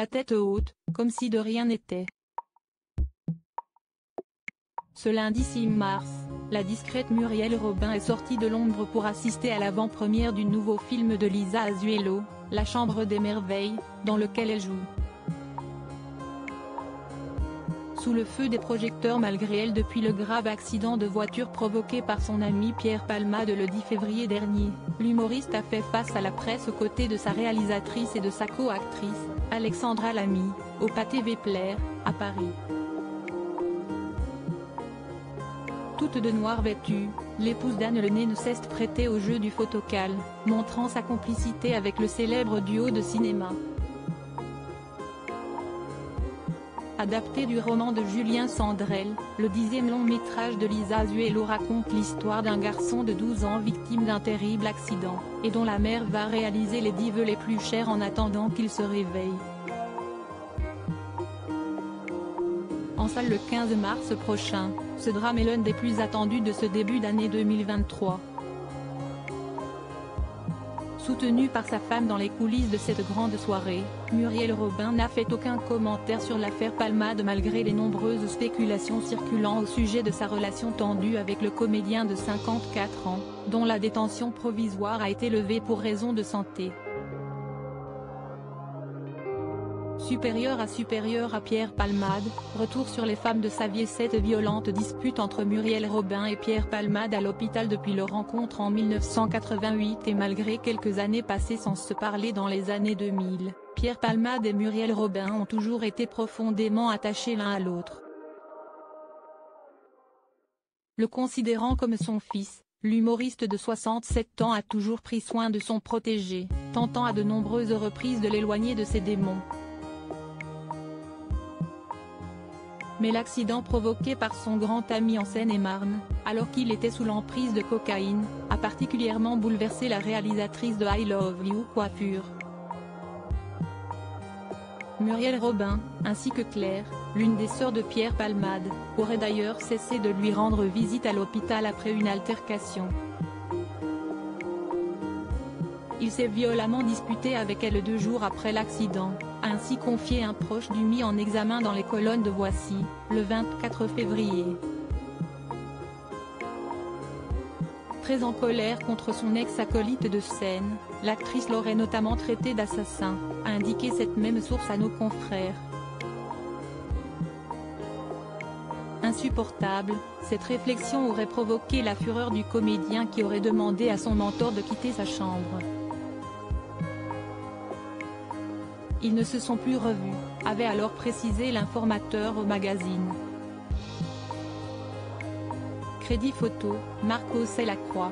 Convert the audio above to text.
la tête haute, comme si de rien n'était. Ce lundi 6 mars, la discrète Muriel Robin est sortie de l'ombre pour assister à l'avant-première du nouveau film de Lisa Azuelo, La Chambre des Merveilles, dans lequel elle joue. Sous le feu des projecteurs malgré elle depuis le grave accident de voiture provoqué par son ami Pierre Palmade le 10 février dernier, l'humoriste a fait face à la presse aux côtés de sa réalisatrice et de sa co-actrice, Alexandra Lamy, au Pathé Vepler, à Paris. Toute de noir vêtue, l'épouse d'Anne Lenné ne cesse de prêter au jeu du photocal, montrant sa complicité avec le célèbre duo de cinéma. Adapté du roman de Julien Sandrel, le 10e long-métrage de Lisa Azuelo raconte l'histoire d'un garçon de 12 ans victime d'un terrible accident, et dont la mère va réaliser les 10 vœux les plus chers en attendant qu'il se réveille. En salle le 15 mars prochain, ce drame est l'un des plus attendus de ce début d'année 2023. Soutenue par sa femme dans les coulisses de cette grande soirée, Muriel Robin n'a fait aucun commentaire sur l'affaire Palmade malgré les nombreuses spéculations circulant au sujet de sa relation tendue avec le comédien de 54 ans, dont la détention provisoire a été levée pour raison de santé. Supérieur à Pierre Palmade, retour sur les femmes de sa vie et cette violente dispute entre Muriel Robin et Pierre Palmade à l'hôpital depuis leur rencontre en 1988 et malgré quelques années passées sans se parler dans les années 2000, Pierre Palmade et Muriel Robin ont toujours été profondément attachés l'un à l'autre. Le considérant comme son fils, l'humoriste de 67 ans a toujours pris soin de son protégé, tentant à de nombreuses reprises de l'éloigner de ses démons. Mais l'accident provoqué par son grand ami en Seine-et-Marne, alors qu'il était sous l'emprise de cocaïne, a particulièrement bouleversé la réalisatrice de I Love You Coiffure. Muriel Robin, ainsi que Claire, l'une des sœurs de Pierre Palmade, aurait d'ailleurs cessé de lui rendre visite à l'hôpital après une altercation. Il s'est violemment disputé avec elle 2 jours après l'accident, a ainsi confié un proche du mis en examen dans les colonnes de Voici, le 24 février. Très en colère contre son ex-acolyte de scène, l'actrice l'aurait notamment traité d'assassin, a indiqué cette même source à nos confrères. Insupportable, cette réflexion aurait provoqué la fureur du comédien qui aurait demandé à son mentor de quitter sa chambre. Ils ne se sont plus revus, avait alors précisé l'informateur au magazine. Crédit photo, Marc Ossel-Lacroix.